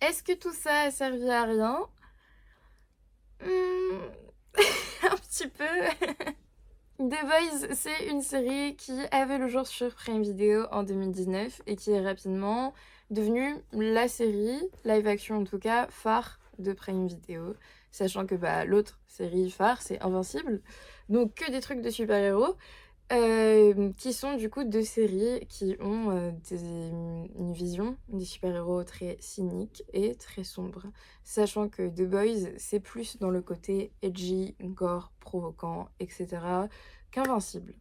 Est-ce que tout ça a servi à rien? Mmh, un petit peu. The Boys, c'est une série qui avait le jour sur Prime Video en 2019 et qui est rapidement devenue la série, live action en tout cas, phare de Prime Video. Sachant que l'autre série phare, c'est Invincible. Donc que des trucs de super-héros. Qui sont du coup 2 séries qui ont, une vision des super-héros très cynique et très sombre. Sachant que The Boys, c'est plus dans le côté edgy, gore, provoquant et cetera qu'Invincible.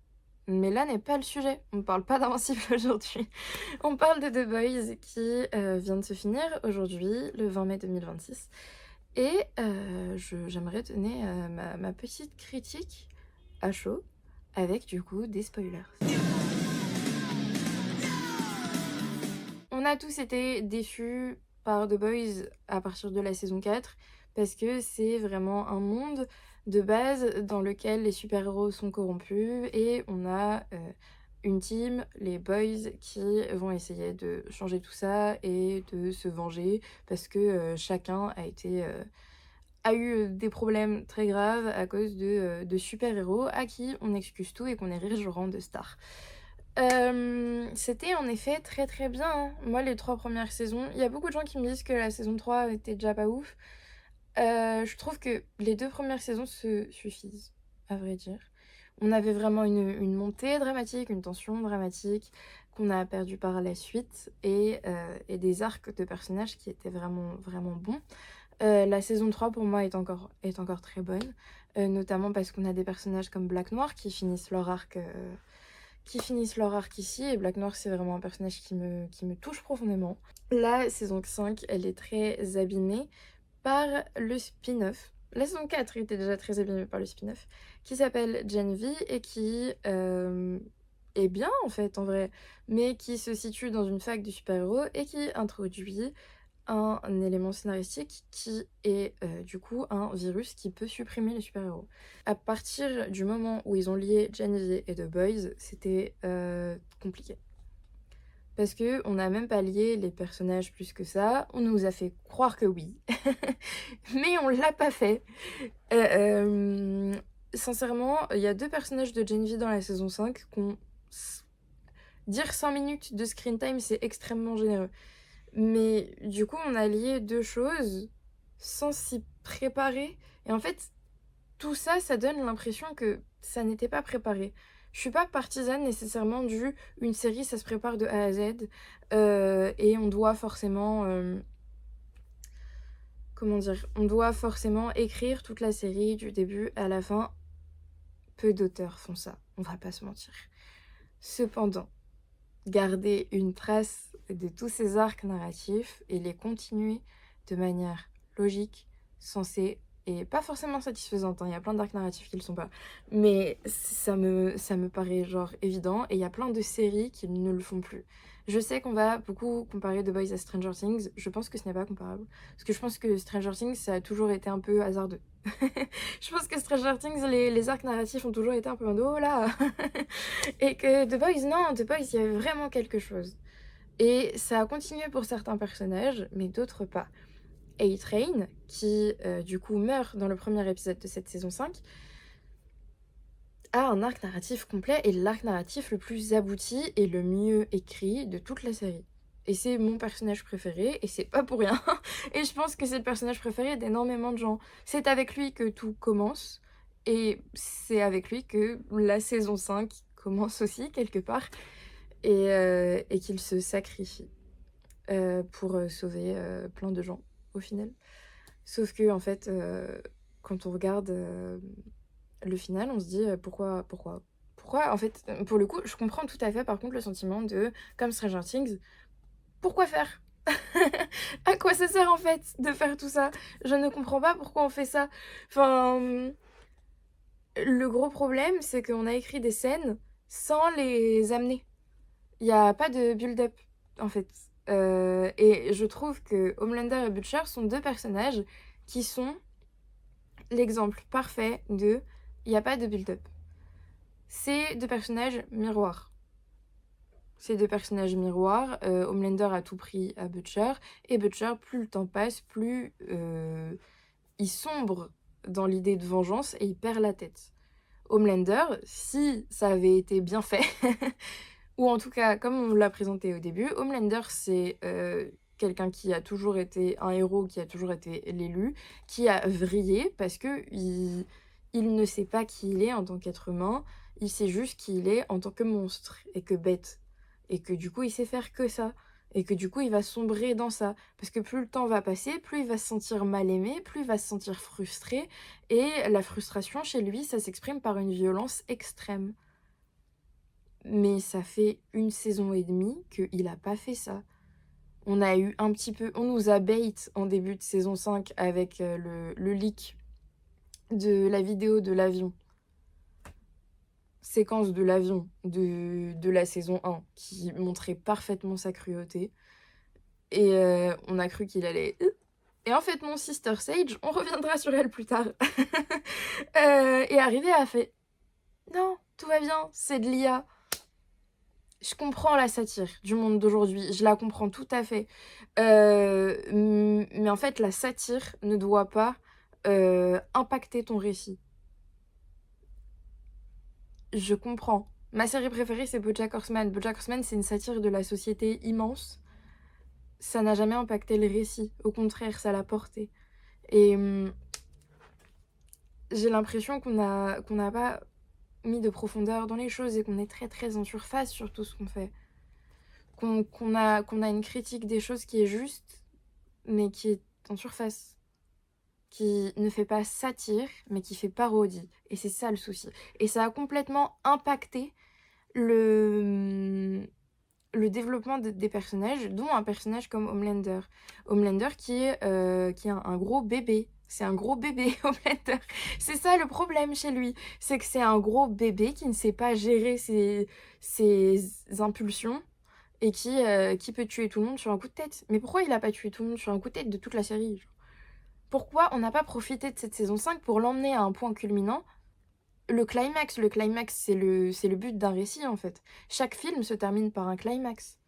Mais là n'est pas le sujet, on parle pas d'Invincible aujourd'hui. On parle de The Boys qui, vient de se finir aujourd'hui, le 20 mai 2026 et j'aimerais donner, ma petite critique à chaud avec du coup des spoilers. On a tous été déçus par The Boys à partir de la saison 4 parce que c'est vraiment un monde de base dans lequel les super-héros sont corrompus et on a une team, les Boys, qui vont essayer de changer tout ça et de se venger parce que chacun a eu des problèmes très graves à cause de super-héros à qui on excuse tout et qu'on érige au rang de star. C'était en effet très très bien, hein. Moi, les 3 premières saisons, il y a beaucoup de gens qui me disent que la saison 3 était déjà pas ouf. Je trouve que les 2 premières saisons se suffisent, à vrai dire. On avait vraiment une montée dramatique, une tension dramatique qu'on a perdue par la suite et des arcs de personnages qui étaient vraiment, vraiment bons. La saison 3 pour moi est encore très bonne, notamment parce qu'on a des personnages comme Black Noir qui finissent leur arc ici, et Black Noir c'est vraiment un personnage qui me touche profondément. La saison 5 elle est très abîmée par le spin-off. La saison 4 était déjà très abîmée par le spin-off, qui s'appelle Gen V et qui est bien en fait en vrai, mais qui se situe dans une fac de super-héros et qui introduit un élément scénaristique qui est du coup un virus qui peut supprimer les super-héros. À partir du moment où ils ont lié Gen V et The Boys, c'était compliqué. Parce que on n'a même pas lié les personnages plus que ça, on nous a fait croire que oui, mais on l'a pas fait. Sincèrement, il y a 2 personnages de Gen V dans la saison 5 qu'on... Dire 5 minutes de screen time, c'est extrêmement généreux. Mais du coup, on a lié 2 choses sans s'y préparer. Et en fait, tout ça, ça donne l'impression que ça n'était pas préparé. Je suis pas partisane nécessairement du une série, ça se prépare de A à Z. Et on doit forcément. Comment dire? On doit forcément écrire toute la série du début à la fin. Peu d'auteurs font ça, on va pas se mentir. Cependant, garder une trace de tous ces arcs narratifs et les continuer de manière logique, sensée et pas forcément satisfaisante, hein. Il y a plein d'arcs narratifs qui le sont pas, mais ça me paraît genre évident et il y a plein de séries qui ne le font plus. Je sais qu'on va beaucoup comparer The Boys à Stranger Things, je pense que ce n'est pas comparable, parce que je pense que Stranger Things ça a toujours été un peu hasardeux. Je pense que Stranger Things, les arcs narratifs ont toujours été un peu en oh là. Et que The Boys, non, The Boys, il y avait vraiment quelque chose. Et ça a continué pour certains personnages, mais d'autres pas. A-Train, qui du coup meurt dans le premier épisode de cette saison 5, a un arc narratif complet et l'arc narratif le plus abouti et le mieux écrit de toute la série. Et c'est mon personnage préféré, et c'est pas pour rien. Et je pense que c'est le personnage préféré d'énormément de gens. C'est avec lui que tout commence, et c'est avec lui que la saison 5 commence aussi, quelque part, et qu'il se sacrifie pour sauver plein de gens, au final. Sauf que, en fait, quand on regarde le final, on se dit pourquoi, en fait, pour le coup, je comprends tout à fait, par contre, le sentiment de, comme Stranger Things, pourquoi faire? À quoi ça sert, en fait, de faire tout ça? Je ne comprends pas pourquoi on fait ça. Enfin, le gros problème, c'est qu'on a écrit des scènes sans les amener. Il n'y a pas de build-up, en fait. Et je trouve que Homelander et Butcher sont 2 personnages qui sont l'exemple parfait de il n'y a pas de build-up. C'est 2 personnages miroirs. ces deux personnages miroirs. Homelander a tout pris à Butcher, et Butcher, plus le temps passe, plus il sombre dans l'idée de vengeance et il perd la tête. Homelander, si ça avait été bien fait, ou en tout cas comme on l'a présenté au début, Homelander c'est quelqu'un qui a toujours été un héros, qui a toujours été l'élu, qui a vrillé parce que il ne sait pas qui il est en tant qu'être humain, il sait juste qui il est en tant que monstre et que bête. Et que du coup il sait faire que ça. Et que du coup il va sombrer dans ça. Parce que plus le temps va passer, plus il va se sentir mal aimé, plus il va se sentir frustré. Et la frustration chez lui, ça s'exprime par une violence extrême. Mais ça fait 1 saison et demie qu'il a pas fait ça. On a eu un petit peu... On nous a bait en début de saison 5 avec le leak de la vidéo de l'avion. Séquence de l'avion de la saison 1 qui montrait parfaitement sa cruauté. Et on a cru qu'il allait... Et en fait, mon Sister Sage, on reviendra sur elle plus tard, est arrivé à fait... Non, tout va bien, c'est de l'IA. Je comprends la satire du monde d'aujourd'hui, je la comprends tout à fait. Mais en fait, la satire ne doit pas impacter ton récit. Je comprends. Ma série préférée, c'est BoJack Horseman. BoJack Horseman, c'est une satire de la société immense. Ça n'a jamais impacté le récit. Au contraire, ça l'a porté. Et j'ai l'impression qu'on n'a pas mis de profondeur dans les choses et qu'on est très très en surface sur tout ce qu'on fait. Qu'on a une critique des choses qui est juste, mais qui est en surface. Qui ne fait pas satire, mais qui fait parodie. Et c'est ça le souci. Et ça a complètement impacté le développement des personnages, dont un personnage comme Homelander. Homelander qui est un gros bébé. C'est un gros bébé, Homelander. C'est ça le problème chez lui. C'est que c'est un gros bébé qui ne sait pas gérer ses impulsions et qui peut tuer tout le monde sur un coup de tête. Mais pourquoi il a pas tué tout le monde sur un coup de tête de toute la série, genre? Pourquoi on n'a pas profité de cette saison 5 pour l'emmener à un point culminant? Le climax, c'est le but d'un récit en fait. Chaque film se termine par un climax.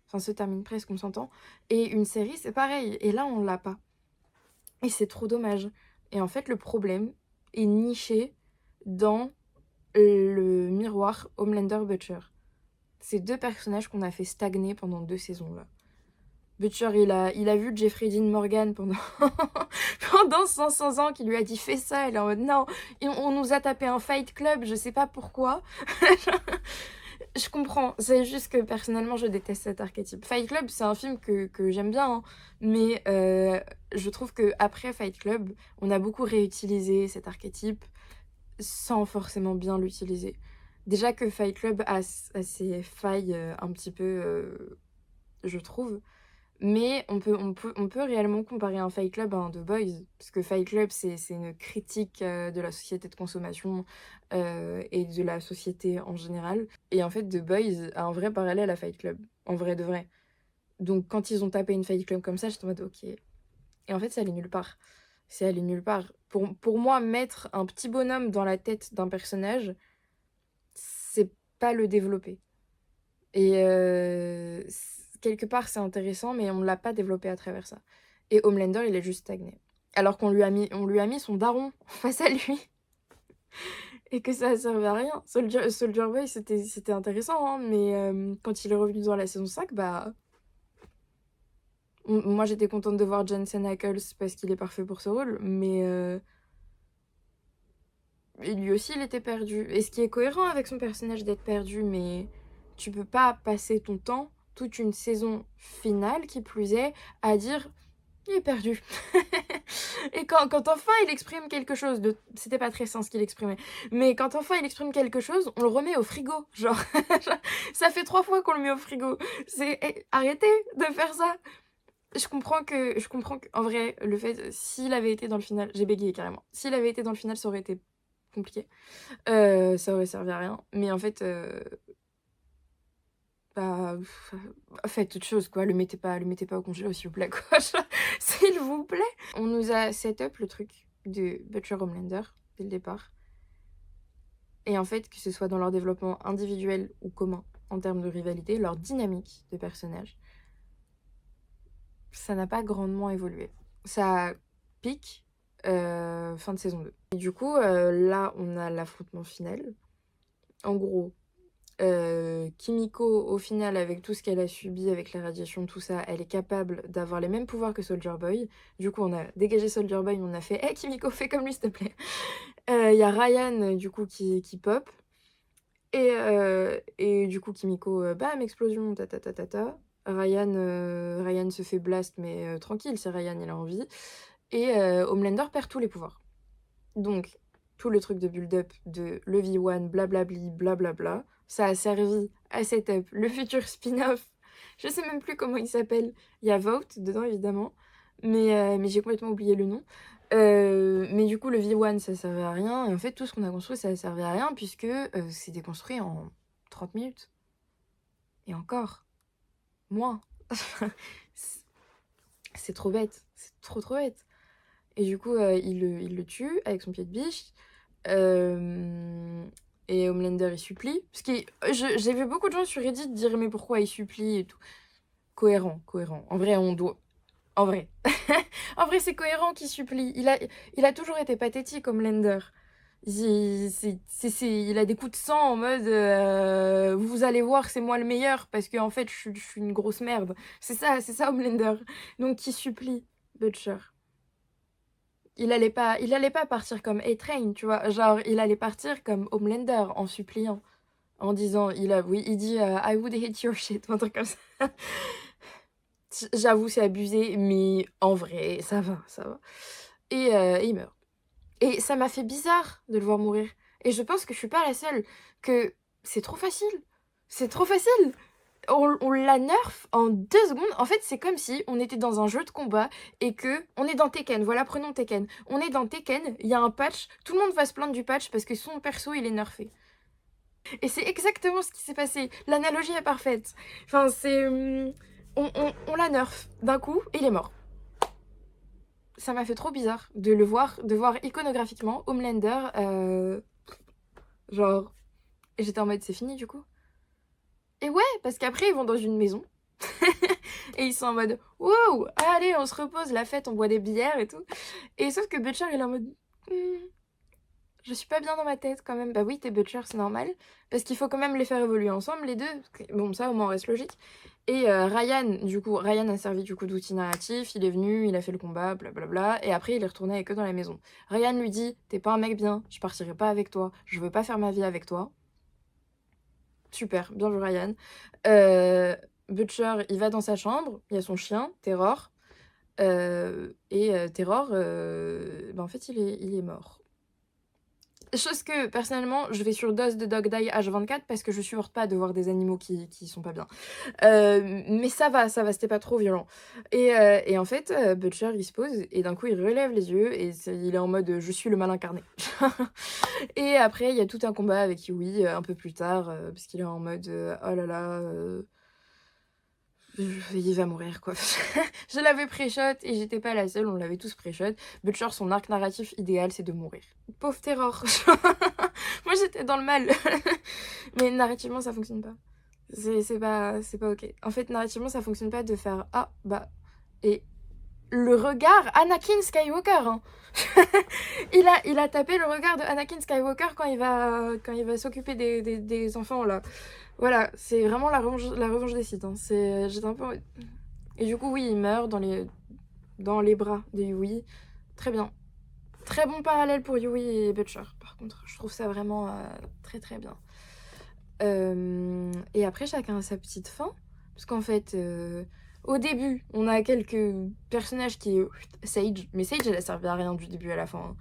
Enfin, se termine presque, on s'entend. Et une série, c'est pareil. Et là, on l'a pas. Et c'est trop dommage. Et en fait, le problème est niché dans le miroir Homelander-Butcher. Ces deux personnages qu'on a fait stagner pendant 2 saisons là. Butcher, il a vu Jeffrey Dean Morgan pendant, pendant 500 ans qui lui a dit fais ça. Elle est en mode non. Et on nous a tapé un Fight Club, je sais pas pourquoi. Je comprends, c'est juste que personnellement je déteste cet archétype. Fight Club, c'est un film que j'aime bien, hein, mais je trouve que après Fight Club, on a beaucoup réutilisé cet archétype sans forcément bien l'utiliser. Déjà que Fight Club a ses failles un petit peu, je trouve. Mais on peut réellement comparer un Fight Club à un The Boys, parce que Fight Club, c'est une critique de la société de consommation et de la société en général. Et en fait, The Boys a un vrai parallèle à Fight Club, en vrai de vrai. Donc quand ils ont tapé une Fight Club comme ça, j'étais en mode ok. Et en fait, ça allait nulle part. C'est allé nulle part. Pour moi, mettre un petit bonhomme dans la tête d'un personnage, c'est pas le développer. Et quelque part, c'est intéressant, mais on ne l'a pas développé à travers ça. Et Homelander, il est juste stagné. Alors qu'on lui a mis son daron face à lui. Et que ça servait à rien. Soldier Boy, c'était intéressant, hein, mais quand il est revenu dans la saison 5, bah... Moi, j'étais contente de voir Jensen Ackles parce qu'il est parfait pour ce rôle, mais... Et lui aussi, il était perdu. Et ce qui est cohérent avec son personnage d'être perdu, mais tu peux pas passer ton temps, toute une saison finale qui plus est, à dire il est perdu. Et quand enfin il exprime quelque chose de... C'était pas très sain ce qu'il exprimait. Mais quand enfin il exprime quelque chose, on le remet au frigo. Genre, ça fait 3 fois qu'on le met au frigo. Arrêtez de faire ça. Je comprends que... En vrai, le fait... S'il avait été dans le final... J'ai bégayé carrément. S'il avait été dans le final, ça aurait été compliqué. Ça aurait servi à rien. Mais en fait... Bah, faites autre chose, quoi. Le mettez pas au congélo, s'il vous plaît, quoi. S'il vous plaît. On nous a set up le truc de Butcher Homelander dès le départ. Et en fait, que ce soit dans leur développement individuel ou commun, en termes de rivalité, leur dynamique de personnage, ça n'a pas grandement évolué. Ça pique fin de saison 2. Et du coup, là, on a l'affrontement final. En gros, Kimiko, au final, avec tout ce qu'elle a subi, avec la radiation, tout ça, elle est capable d'avoir les mêmes pouvoirs que Soldier Boy. Du coup, on a dégagé Soldier Boy, on a fait « Hey Kimiko, fais comme lui, s'il te plaît !» Y a Ryan, du coup, qui pop. Et du coup, Kimiko, bam, explosion, ta ta ta ta ta. Ryan se fait blast, mais tranquille, c'est Ryan, il a envie. Et Homelander perd tous les pouvoirs. Donc, tout le truc de build-up de le V1, blablabli, blablabla, ça a servi à setup le futur spin-off. Je sais même plus comment il s'appelle. Il y a Vote dedans, évidemment, mais j'ai complètement oublié le nom. Mais du coup, le V1, ça servait à rien. Et en fait, tout ce qu'on a construit, ça servait à rien, puisque c'était construit en 30 minutes. Et encore, moins. C'est trop bête. C'est trop bête. Et du coup, il le tue avec son pied de biche. Et Homelander, il supplie. Parce que j'ai vu beaucoup de gens sur Reddit dire mais pourquoi il supplie et tout. Cohérent. En vrai, on doit... En vrai. En vrai, c'est cohérent qu'il supplie. Il a toujours été pathétique, Homelander. Il a des coups de sang en mode vous allez voir, c'est moi le meilleur parce que en fait, je suis une grosse merde. C'est ça, Homelander. Donc, qui supplie Butcher. Il allait pas partir comme A-Train, tu vois. Genre, il allait partir comme Homelander en suppliant. En disant, il dit I would hate your shit, un truc comme ça. J'avoue, c'est abusé, mais en vrai, ça va. Et il meurt. Et ça m'a fait bizarre de le voir mourir. Et je pense que je suis pas la seule, que c'est trop facile. C'est trop facile. On la nerf en 2 secondes. En fait, c'est comme si on était dans un jeu de combat et que on est dans Tekken. Voilà, prenons Tekken. On est dans Tekken, il y a un patch. Tout le monde va se plaindre du patch parce que son perso, il est nerfé. Et c'est exactement ce qui s'est passé. L'analogie est parfaite. Enfin, c'est... on la nerf d'un coup et il est mort. Ça m'a fait trop bizarre de voir iconographiquement Homelander, genre... Et j'étais en mode, c'est fini du coup. Et ouais, parce qu'après, ils vont dans une maison. Et ils sont en mode, wow, allez, on se repose, la fête, on boit des bières et tout. Et sauf que Butcher, il est en mode, je suis pas bien dans ma tête quand même. Bah oui, t'es Butcher, c'est normal. Parce qu'il faut quand même les faire évoluer ensemble, les deux. Bon, ça, au moins, on reste logique. Et Ryan a servi du coup d'outil narratif. Il est venu, il a fait le combat, blablabla. Et après, il est retourné avec eux dans la maison. Ryan lui dit, t'es pas un mec bien, je partirai pas avec toi, je veux pas faire ma vie avec toi. Super, bien vu Ryan. Butcher, il va dans sa chambre, il y a son chien, Terror. Terror, en fait, il est mort. Chose que, personnellement, je vais sur Does the Dog Die H24 parce que je supporte pas de voir des animaux qui sont pas bien. Mais ça va, c'était pas trop violent. Et en fait, Butcher, il se pose et d'un coup, il relève les yeux et il est en mode « je suis le mal incarné ». Et après, il y a tout un combat avec Yui un peu plus tard parce qu'il est en mode « oh là là, il va mourir quoi ». Je l'avais pré-shot et j'étais pas la seule, on l'avait tous pré-shot. Butcher, son arc narratif idéal, c'est de mourir. Pauvre Terror. Moi, j'étais dans le mal. Mais narrativement, ça fonctionne pas. C'est pas ok. En fait, narrativement, ça fonctionne pas de faire « ah, bah... » Et le regard Anakin Skywalker, hein. il a tapé le regard de Anakin Skywalker quand il va s'occuper des enfants, là. Voilà, c'est vraiment la revanche des Sith, hein. J'étais un peu... Et du coup, oui, il meurt dans les bras de Yui. Très bien. Très bon parallèle pour Yui et Butcher, par contre. Je trouve ça vraiment très très bien. Et après, chacun a sa petite fin. Parce qu'en fait, au début, on a quelques personnages qui... Sage. Mais Sage, elle a servi à rien du début à la fin, hein.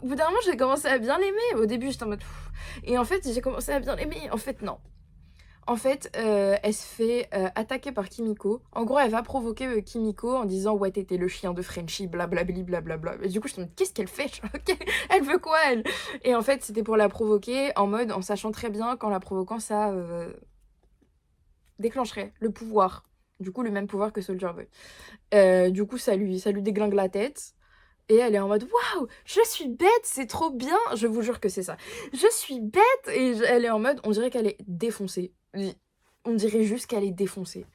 Au bout d'un moment, j'ai commencé à bien l'aimer. Au début, j'étais en mode... Et en fait, j'ai commencé à bien l'aimer. En fait, non. En fait, elle se fait attaquer par Kimiko. En gros, elle va provoquer Kimiko en disant « ouais, t'étais le chien de Frenchie, blablabli, blablabla ». Et du coup, je me dis « qu'est-ce qu'elle fait ?» Elle veut quoi, elle? Et en fait, c'était pour la provoquer en sachant très bien qu'en la provoquant, ça déclencherait le pouvoir. Du coup, le même pouvoir que Soldier Boy. Du coup, ça lui déglingue la tête. Et elle est en mode « waouh, je suis bête, c'est trop bien !» Je vous jure que c'est ça. « Je suis bête !» Et elle est en mode, on dirait qu'elle est défoncée. On dirait juste qu'elle est défoncée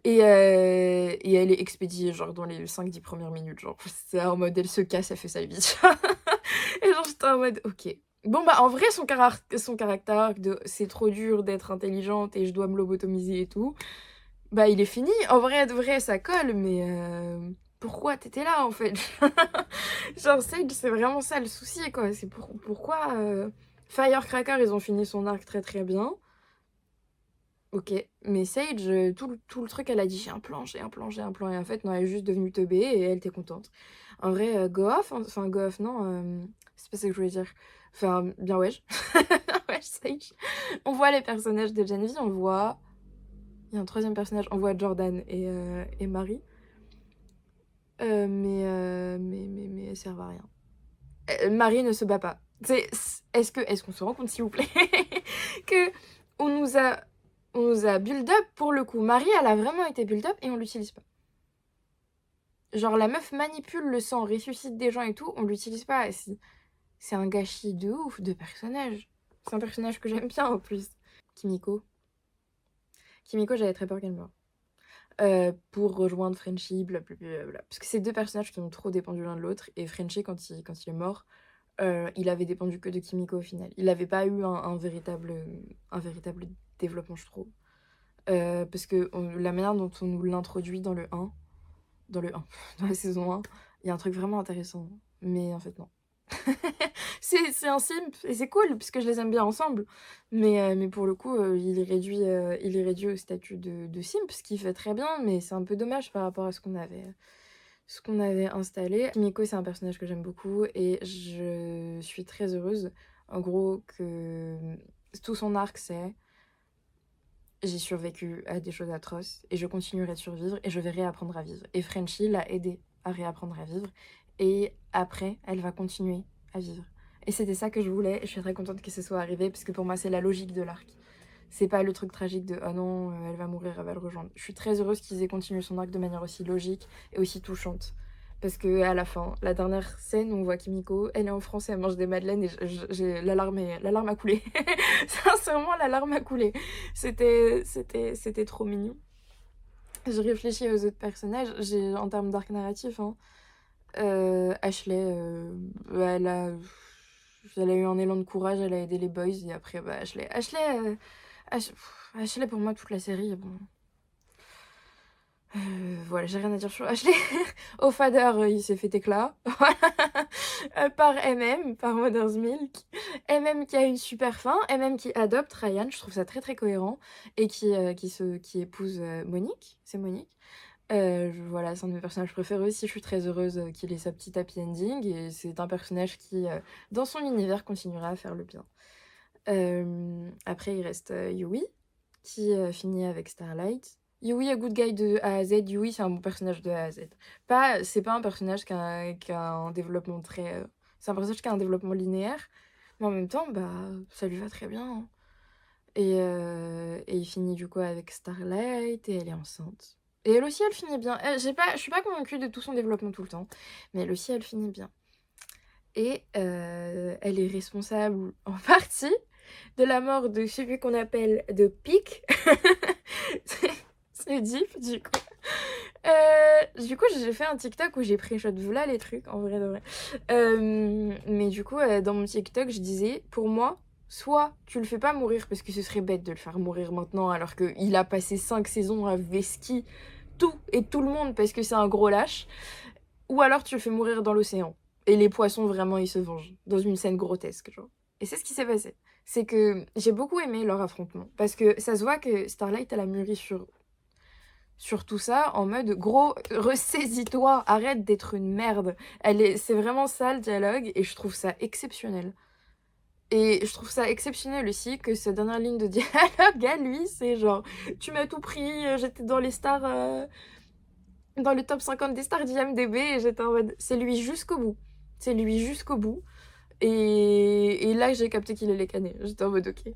et elle est expédiée genre dans les 5-10 premières minutes, genre c'est en mode elle se casse, elle fait sa vie. Et genre j'étais en mode: «OK». Bon, bah, en vrai son caractère de «C'est trop dur d'être intelligente et je dois me lobotomiser et tout», bah, il est fini. En vrai de vrai, ça colle, mais pourquoi tu étais là, en fait? Genre Sage, c'est vraiment ça le souci, quoi. C'est pourquoi, Firecracker, ils ont fini son arc très, très bien. OK, mais Sage, tout le truc, elle a dit: «J'ai un plan, j'ai un plan, j'ai un plan» et en fait, non, elle est juste devenue teubée et elle était contente. En vrai, go off, hein, enfin go off non, c'est pas ça que je voulais dire. Enfin, bien wesh. Wesh Sage. On voit les personnages de Gen V, on voit il y a un troisième personnage, on voit Jordan et Marie. Mais elles servent à rien. Marie ne se bat pas. Est-ce qu'on se rend compte, s'il vous plaît, que on nous a build up pour le coup. Marie, elle a vraiment été build up et on l'utilise pas. Genre la meuf manipule le sang, ressuscite des gens et tout, on l'utilise pas. C'est un gâchis de ouf de personnage. C'est un personnage que j'aime bien en plus. Kimiko. Kimiko, j'avais très peur qu'elle meure. Pour rejoindre Frenchie, blablabla. Parce que c'est deux personnages qui ont trop dépendu l'un de l'autre. Et Frenchie, quand il est mort, il avait dépendu que de Kimiko au final. Il n'avait pas eu un véritable développement, je trouve. Parce que la manière dont on nous l'introduit dans le 1, dans la saison 1, il y a un truc vraiment intéressant. Mais en fait, non. C'est un simp, et c'est cool, puisque je les aime bien ensemble. Mais pour le coup, il est réduit au statut de simp, ce qui fait très bien, mais c'est un peu dommage par rapport à ce qu'on avait installé. Kimiko, c'est un personnage que j'aime beaucoup, et je suis très heureuse, en gros, que tout son arc, c'est j'ai survécu à des choses atroces, et je continuerai de survivre, et je vais réapprendre à vivre. Et Frenchie l'a aidé à réapprendre à vivre, et après, elle va continuer à vivre. Et c'était ça que je voulais, et je suis très contente que ce soit arrivé, parce que pour moi, c'est la logique de l'arc. C'est pas le truc tragique de «Oh non, elle va mourir, elle va le rejoindre». Je suis très heureuse qu'ils aient continué son arc de manière aussi logique et aussi touchante. Parce que à la fin, la dernière scène où on voit Kimiko, elle est en France et elle mange des madeleines et la larme a coulé. Sincèrement, la larme a coulé. C'était trop mignon. Je réfléchis aux autres personnages, en termes d'arc narratif, hein. Ashley, elle a eu un élan de courage, elle a aidé les boys et après, bah, Ashley pour moi, toute la série, bon. Voilà, j'ai rien à dire sur Ashley. Au fader, il s'est fait éclat. Par MM, par Mother's Milk. MM qui a une super fin, MM qui adopte Ryan, je trouve ça très très cohérent, et qui épouse Monique, c'est Monique. Voilà, c'est un de mes personnages préférés aussi, je suis très heureuse qu'il ait sa petite happy ending, et c'est un personnage qui, dans son univers, continuera à faire le bien. Après, il reste Yui, qui finit avec Starlight. Yui, a good guy de A à Z. Yui, c'est un bon personnage de A à Z. C'est pas un personnage qui a un développement très... c'est un personnage qui a un développement linéaire, mais en même temps, bah, ça lui va très bien, hein. Et il finit du coup avec Starlight, et elle est enceinte. Et elle aussi, elle finit bien. Je suis pas convaincue de tout son développement tout le temps, mais elle aussi, elle finit bien. Et elle est responsable en partie de la mort de celui qu'on appelle de Pic. C'est deep, du coup. Du coup, j'ai fait un TikTok où j'ai pré-shot là les trucs, en vrai de vrai. Mais du coup, dans mon TikTok, je disais, pour moi, soit tu le fais pas mourir parce que ce serait bête de le faire mourir maintenant alors qu'il a passé 5 saisons à vesquiller tout et tout le monde parce que c'est un gros lâche, ou alors tu le fais mourir dans l'océan. Et les poissons, vraiment, ils se vengent. Dans une scène grotesque, genre. Et c'est ce qui s'est passé. C'est que j'ai beaucoup aimé leur affrontement. Parce que ça se voit que Starlight, elle a mûri sur tout ça, en mode, gros, ressaisis-toi, arrête d'être une merde. C'est vraiment ça le dialogue, et je trouve ça exceptionnel. Et je trouve ça exceptionnel aussi que sa dernière ligne de dialogue à lui, c'est genre, tu m'as tout pris, j'étais dans les stars... dans le top 50 des stars d'IMDb, et j'étais en mode, c'est lui jusqu'au bout. C'est lui jusqu'au bout. Et là, j'ai capté qu'il allait canner. J'étais en mode ok.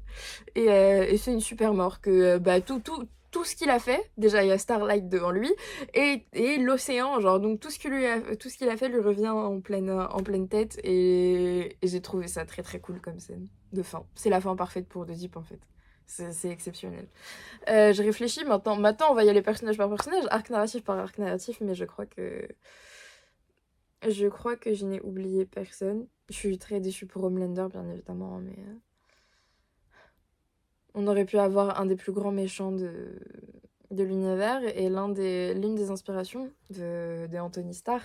Et c'est une super mort que bah, tout ce qu'il a fait, déjà il y a Starlight devant lui, et l'océan, genre, donc tout ce qu'il a fait lui revient en pleine tête, et j'ai trouvé ça très très cool comme scène de fin. C'est la fin parfaite pour The Deep en fait. C'est exceptionnel. Je réfléchis maintenant. Maintenant, on va y aller personnage par personnage, arc narratif par arc narratif, mais je crois que. Je crois que je n'ai oublié personne. Je suis très déçue pour Homelander, bien évidemment, mais. On aurait pu avoir un des plus grands méchants de l'univers et l'une des inspirations de Anthony Starr,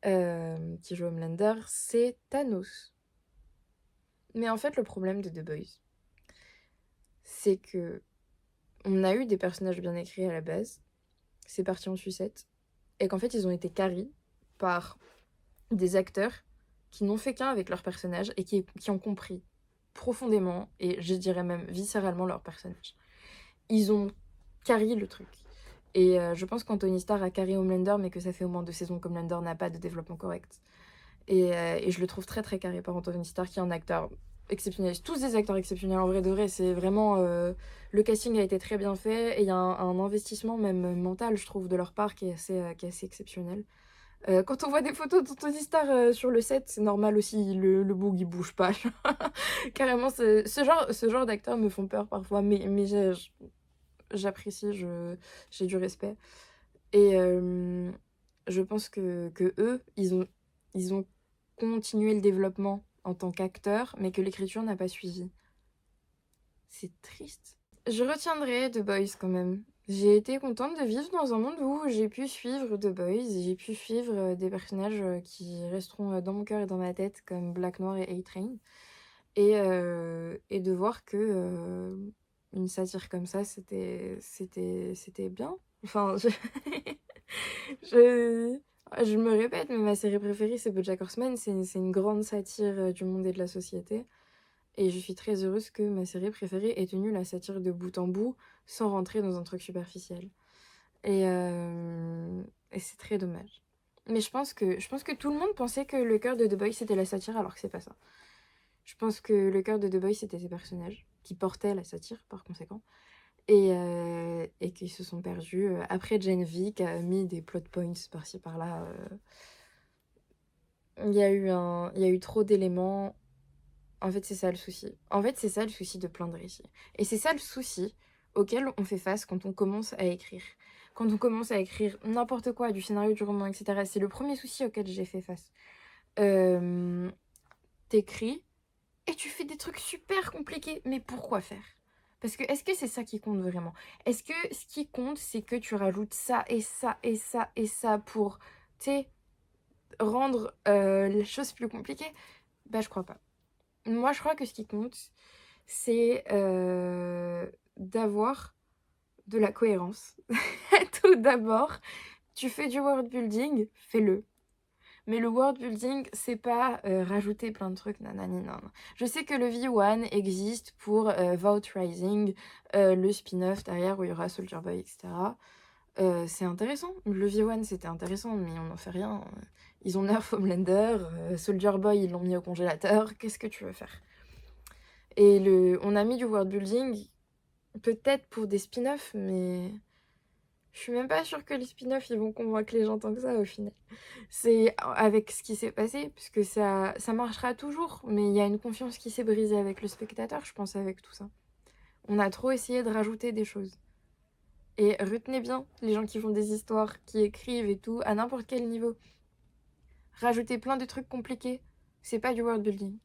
qui joue Homelander, c'est Thanos. Mais en fait, le problème de The Boys, c'est que on a eu des personnages bien écrits à la base, c'est parti en sucette, et qu'en fait, ils ont été carrés par des acteurs qui n'ont fait qu'un avec leur personnage et qui ont compris profondément, et je dirais même viscéralement, leur personnage. Ils ont carré le truc. Et je pense qu'Anthony Starr a carré Homelander, mais que ça fait au moins 2 saisons qu'Homelander n'a pas de développement correct. Et je le trouve très très carré par Anthony Starr, qui est un acteur exceptionnel. Tous des acteurs exceptionnels, en vrai de vrai. C'est vraiment... le casting a été très bien fait, et il y a un investissement même mental, je trouve, de leur part qui est assez exceptionnel. Quand on voit des photos d'Anthony Starr sur le set, c'est normal aussi, le boug il bouge pas. Carrément, ce genre d'acteurs me font peur parfois, mais j'apprécie, j'ai du respect. Et je pense que eux, ils ont continué le développement en tant qu'acteurs, mais que l'écriture n'a pas suivi. C'est triste. Je retiendrai The Boys quand même. J'ai été contente de vivre dans un monde où j'ai pu suivre The Boys, j'ai pu suivre des personnages qui resteront dans mon cœur et dans ma tête, comme Black Noir et A-Train. Et de voir que une satire comme ça, c'était bien. Enfin, je, je me répète, mais ma série préférée, c'est BoJack Horseman. C'est une grande satire du monde et de la société. Et je suis très heureuse que ma série préférée ait tenu la satire de bout en bout, sans rentrer dans un truc superficiel. Et c'est très dommage. Mais je pense que tout le monde pensait que le cœur de The Boys, c'était la satire, alors que c'est pas ça. Je pense que le cœur de The Boys, c'était ses personnages, qui portaient la satire, par conséquent. Et qu'ils se sont perdus. Après, Gen V, qui a mis des plot points par-ci, par-là. Il y a eu trop d'éléments. En fait, c'est ça le souci. En fait, c'est ça le souci de plein de récits. Et c'est ça le souci auquel on fait face quand on commence à écrire. Quand on commence à écrire n'importe quoi, du scénario, du roman, etc. C'est le premier souci auquel j'ai fait face. T'écris et tu fais des trucs super compliqués. Mais pourquoi faire? Parce que est-ce que c'est ça qui compte vraiment? Est-ce que ce qui compte, c'est que tu rajoutes ça et ça et ça et ça pour, tu sais, rendre les choses plus compliquées? Bah, je crois pas. Moi, je crois que ce qui compte, c'est d'avoir de la cohérence. Tout d'abord, tu fais du world building, fais-le. Mais le world building, c'est pas rajouter plein de trucs, nanani, nan. Je sais que le V1 existe pour Vault Rising, le spin-off derrière où il y aura Soldier Boy, etc. C'est intéressant. Le V1, c'était intéressant, mais on n'en fait rien. Ils ont nerf Homelander, Soldier Boy, ils l'ont mis au congélateur. Qu'est-ce que tu veux faire? Et on a mis du world building, peut-être pour des spin-offs, mais je suis même pas sûre que les spin-offs ils vont convaincre les gens tant que ça au final. C'est avec ce qui s'est passé, puisque ça marchera toujours, mais il y a une confiance qui s'est brisée avec le spectateur, je pense, avec tout ça. On a trop essayé de rajouter des choses. Et retenez bien, les gens qui font des histoires, qui écrivent et tout, à n'importe quel niveau. Rajouter plein de trucs compliqués, c'est pas du world building.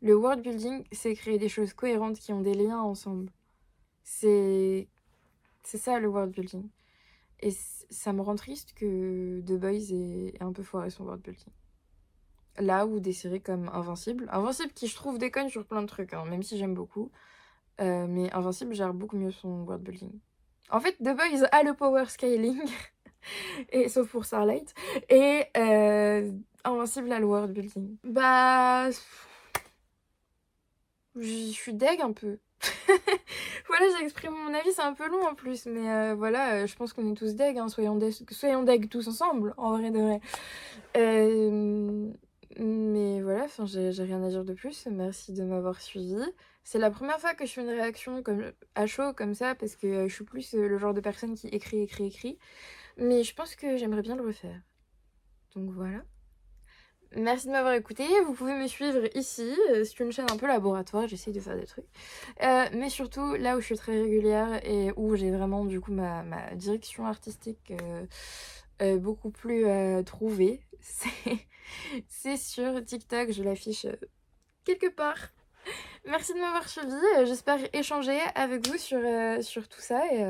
Le world building, c'est créer des choses cohérentes qui ont des liens ensemble. C'est ça le world building. Et ça me rend triste que The Boys ait un peu foiré son world building. Là où des séries comme Invincible qui je trouve déconne sur plein de trucs, hein, même si j'aime beaucoup, mais Invincible gère beaucoup mieux son world building. En fait, The Boys a le power scaling, et, sauf pour Starlight, et Invincible a le world building. Bah... Je suis deg un peu. Voilà, j'exprime mon avis, c'est un peu long en plus, mais voilà, je pense qu'on est tous deg, hein, soyons deg tous ensemble, en vrai de vrai. Mais voilà, j'ai rien à dire de plus, merci de m'avoir suivi. C'est la première fois que je fais une réaction comme, à chaud comme ça, parce que je suis plus le genre de personne qui écrit, mais je pense que j'aimerais bien le refaire. Donc voilà. Merci de m'avoir écouté. Vous pouvez me suivre ici, c'est une chaîne un peu laboratoire, j'essaye de faire des trucs. Mais surtout, là où je suis très régulière et où j'ai vraiment du coup ma direction artistique, beaucoup plus, trouvée, c'est sur TikTok, je l'affiche, quelque part. Merci de m'avoir suivie, j'espère échanger avec vous sur tout ça et